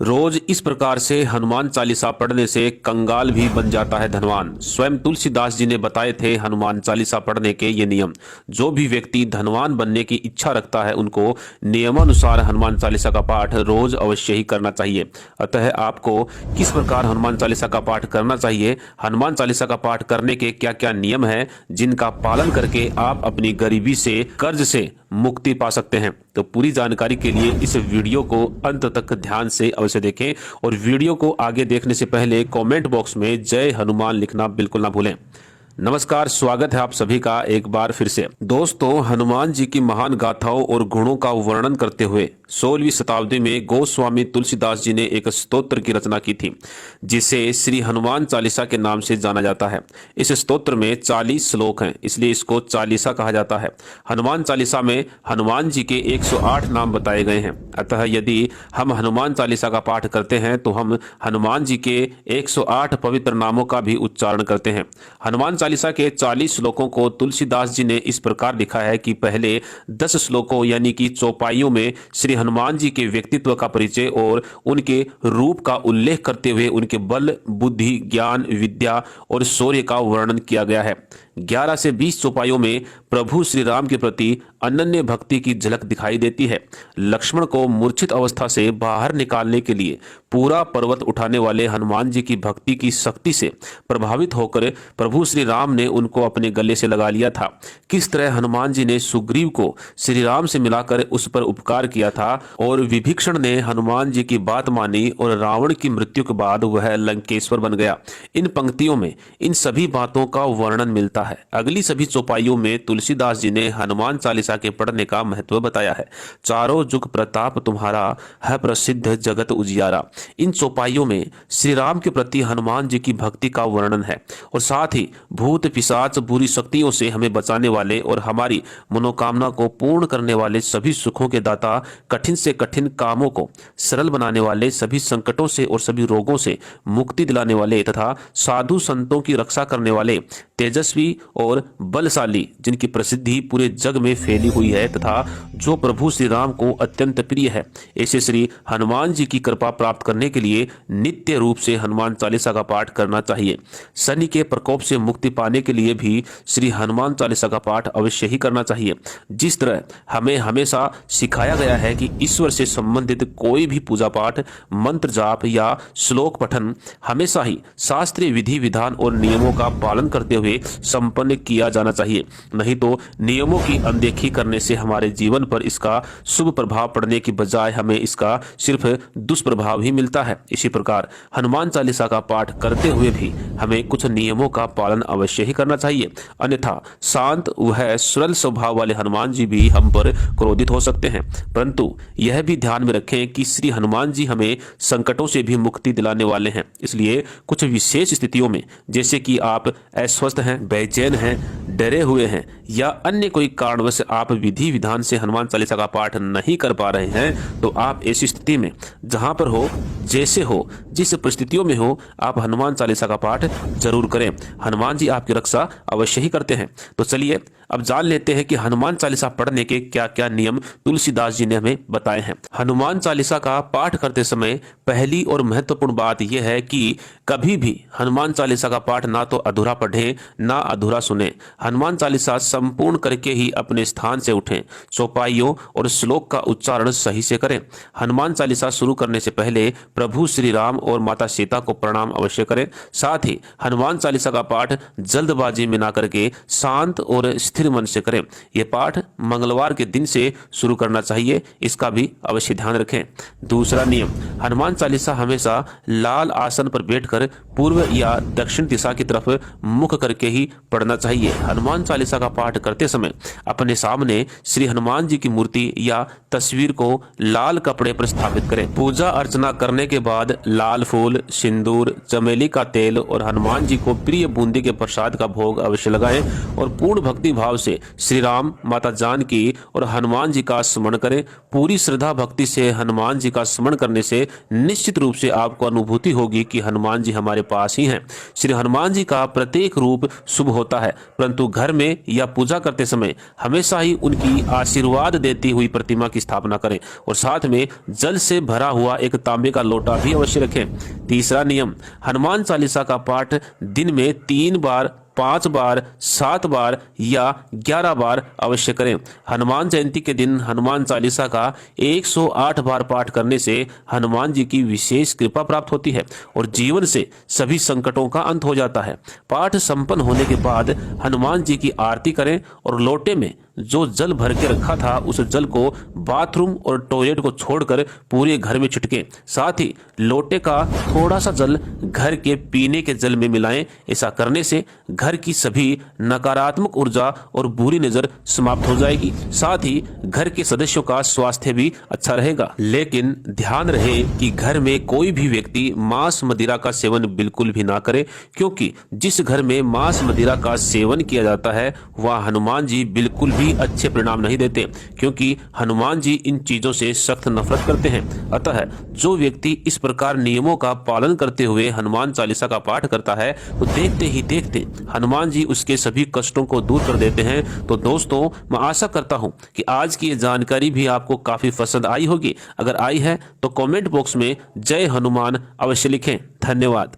रोज इस प्रकार से हनुमान चालीसा पढ़ने से कंगाल भी बन जाता है धनवान। स्वयं तुलसीदास जी ने बताए थे हनुमान चालीसा पढ़ने के ये नियम। जो भी व्यक्ति धनवान बनने की इच्छा रखता है उनको नियमानुसार हनुमान चालीसा का पाठ रोज अवश्य ही करना चाहिए। अतः आपको किस प्रकार हनुमान चालीसा का पाठ करना चाहिए, हनुमान चालीसा का पाठ करने के क्या क्या नियम है जिनका पालन करके आप अपनी गरीबी से, कर्ज से मुक्ति पा सकते हैं, तो पूरी जानकारी के लिए इस वीडियो को अंत तक ध्यान से अवश्य देखें। और वीडियो को आगे देखने से पहले कमेंट बॉक्स में जय हनुमान लिखना बिल्कुल ना भूलें। नमस्कार, स्वागत है आप सभी का एक बार फिर से। दोस्तों, हनुमान जी की महान गाथाओं और गुणों का वर्णन करते हुए 16वीं शताब्दी में गोस्वामी तुलसीदास जी ने एक स्तोत्र की रचना की थी जिसे श्री हनुमान चालीसा के नाम से जाना जाता है। इस स्तोत्र में 40 श्लोक हैं, इसलिए इसको चालीसा कहा जाता है। हनुमान चालीसा में हनुमान जी के 108 नाम बताए गए हैं। अतः यदि हम हनुमान चालीसा का पाठ करते हैं तो हम हनुमान जी के 108 पवित्र नामों का भी उच्चारण करते हैं। हनुमान चालीसा के 40 श्लोकों को तुलसीदास जी ने इस प्रकार लिखा है कि पहले 10 श्लोकों यानी कि चौपाइयों में श्री हनुमान जी के व्यक्तित्व का परिचय और उनके रूप का उल्लेख करते हुए उनके बल, बुद्धि, ज्ञान, विद्या और शौर्य का वर्णन किया गया है। 11 से 20 चौपाइयों में प्रभु श्री राम के प्रति अनन्य भक्ति की झलक दिखाई देती है। लक्ष्मण को मूर्छित अवस्था से बाहर निकालने के लिए पूरा पर्वत उठाने वाले हनुमान जी की भक्ति की शक्ति से प्रभावित होकर प्रभु श्री राम ने उनको अपने गले से लगा लिया था। किस तरह हनुमान जी ने सुग्रीव को श्री राम से मिलाकर उस पर उपकार किया था और विभीषण ने हनुमान जी की बात मानी और रावण की मृत्यु के बाद वह लंकेश्वर बन गया। इन पंक्तियों में इन सभी बातों का वर्णन मिलता है। अगली सभी चौपाइयों में तुलसीदास जी ने हनुमान चालीसा के पढ़ने का महत्व बताया है। चारों जुग प्रताप तुम्हारा है प्रसिद्ध जगत उजियारा। इन चौपाइयों में श्री राम के प्रति हनुमान जी की भक्ति का वर्णन है और साथ ही भूत पिशाच, बुरी शक्तियों से हमें बचाने वाले और हमारी मनोकामना को पूर्ण करने वाले, सभी सुखों के दाता, कठिन से कठिन कामों को सरल बनाने वाले, सभी संकटों से और सभी रोगों से मुक्ति दिलाने वाले तथा साधु संतों की रक्षा करने वाले, तेजस्वी और बलशाली, जिनकी प्रसिद्धि पूरे जग में फैली हुई है तथा जो प्रभु श्री राम को अत्यंत प्रिय है, ऐसे श्री हनुमान जी की कृपा प्राप्त करने के लिए नित्य रूप से हनुमान चालीसा का पाठ करना चाहिए। शनि के प्रकोप से मुक्ति पाने के लिए भी श्री हनुमान चालीसा का पाठ अवश्य ही करना चाहिए। जिस तरह हमें हमेशा सिखाया गया है कि ईश्वर से संबंधित कोई भी पूजा पाठ, मंत्र जाप या श्लोक पठन हमेशा ही शास्त्रीय विधि विधान और नियमों का पालन करते हुए संपन्न किया जाना चाहिए। नहीं तो नियमों की अनदेखी करने से हमारे जीवन पर इसका शुभ प्रभाव पड़ने की बजाय हमें इसका सिर्फ दुष्प्रभाव ही मिलता है। इसी प्रकार हनुमान चालीसा का पाठ करते हुए भी हमें कुछ नियमों का पालन अवश्य ही करना चाहिए, अन्यथा शांत वह सरल स्वभाव वाले हनुमान जी भी हम पर क्रोधित हो सकते हैं। परंतु यह भी ध्यान में रखें कि श्री हनुमान जी हमें संकटों से भी मुक्ति दिलाने वाले हैं। इसलिए कुछ विशेष स्थितियों में, जैसे कि आप अस्वस्थ हैं, बेचैन हैं, डरे हुए हैं या अन्य कोई कारणवश आप विधि विधान से हनुमान चालीसा का पाठ नहीं कर पा रहे हैं, तो आप ऐसी स्थिति में जहां पर हो, जैसे हो, जिस परिस्थितियों में हो, आप हनुमान चालीसा का पाठ जरूर करें। हनुमान जी आपकी रक्षा अवश्य ही करते हैं। तो चलिए अब जान लेते हैं कि हनुमान चालीसा पढ़ने के क्या क्या नियम तुलसीदास जी ने हमें बताए हैं। हनुमान चालीसा का पाठ करते समय पहली और महत्वपूर्ण बात यह है कि कभी भी हनुमान चालीसा का पाठ ना तो अधूरा पढ़ें ना अधूरा सुने। हनुमान चालीसा संपूर्ण करके ही अपने स्थान से उठें। चौपाइयों और श्लोक का उच्चारण सही से करें। हनुमान चालीसा शुरू करने से पहले प्रभु श्री राम और माता सीता को प्रणाम अवश्य करें। साथ ही हनुमान चालीसा का पाठ जल्दबाजी में ना करके शांत और स्थिर मन से करें। यह पाठ मंगलवार के दिन से शुरू करना चाहिए, इसका भी अवश्य ध्यान रखें। दूसरा नियम, हनुमान चालीसा हमेशा लाल आसन पर बैठकर पूर्व या दक्षिण दिशा की तरफ मुख करके ही पढ़ना चाहिए। हनुमान चालीसा का पाठ करते समय अपने सामने श्री हनुमान जी की मूर्ति या तस्वीर को लाल कपड़े पर स्थापित करें। पूजा अर्चना करने के बाद लाल फूल, सिंदूर, चमेली का तेल और हनुमान जी को प्रिय बूंदी के प्रसाद का भोग अवश्य लगाएं और पूर्ण भक्ति भाव से श्री राम, माता जानकी और हनुमान जी का स्मरण करें। पूरी श्रद्धा भक्ति से हनुमान जी का स्मरण करने से निश्चित रूप से आपको अनुभूति होगी कि हनुमान जी हमारे पास ही हैं। श्री हनुमान जी का प्रत्येक रूप शुभ होता है, परंतु घर में या पूजा करते समय हमेशा ही उनकी आशीर्वाद देती हुई प्रतिमा की स्थापना करें और साथ में जल से भरा हुआ एक तांबे का लोटा भी अवश्य रखें। तीसरा नियम, हनुमान चालीसा का पाठ दिन में 3 बार, 5 बार, 7 बार या 11 बार अवश्य करें। हनुमान जयंती के दिन हनुमान चालीसा का 108 बार पाठ करने से हनुमान जी की विशेष कृपा प्राप्त होती है और जीवन से सभी संकटों का अंत हो जाता है। पाठ संपन्न होने के बाद हनुमान जी की आरती करें और लोटे में जो जल भर के रखा था उस जल को बाथरूम और टॉयलेट को छोड़कर पूरे घर में छिड़कें। साथ ही लोटे का थोड़ा सा जल घर के पीने के जल में मिलाएं। ऐसा करने से घर की सभी नकारात्मक ऊर्जा और बुरी नजर समाप्त हो जाएगी। साथ ही घर के सदस्यों का स्वास्थ्य भी अच्छा रहेगा। लेकिन ध्यान रहे कि घर में कोई भी व्यक्ति मांस मदिरा का सेवन बिल्कुल भी ना करे, क्योंकि जिस घर में मांस मदिरा का सेवन किया जाता है वह हनुमान जी बिल्कुल भी अच्छे परिणाम नहीं देते, क्योंकि हनुमान जी इन चीजों से सख्त नफरत करते हैं। अतः जो व्यक्ति इस प्रकार नियमों का पालन करते हुए हनुमान चालीसा का पाठ करता है तो देखते ही देखते हनुमान जी उसके सभी कष्टों को दूर कर देते हैं। तो दोस्तों, मैं आशा करता हूं कि आज की ये जानकारी भी आपको काफी पसंद आई होगी। अगर आई है तो कमेंट बॉक्स में जय हनुमान अवश्य लिखें। धन्यवाद।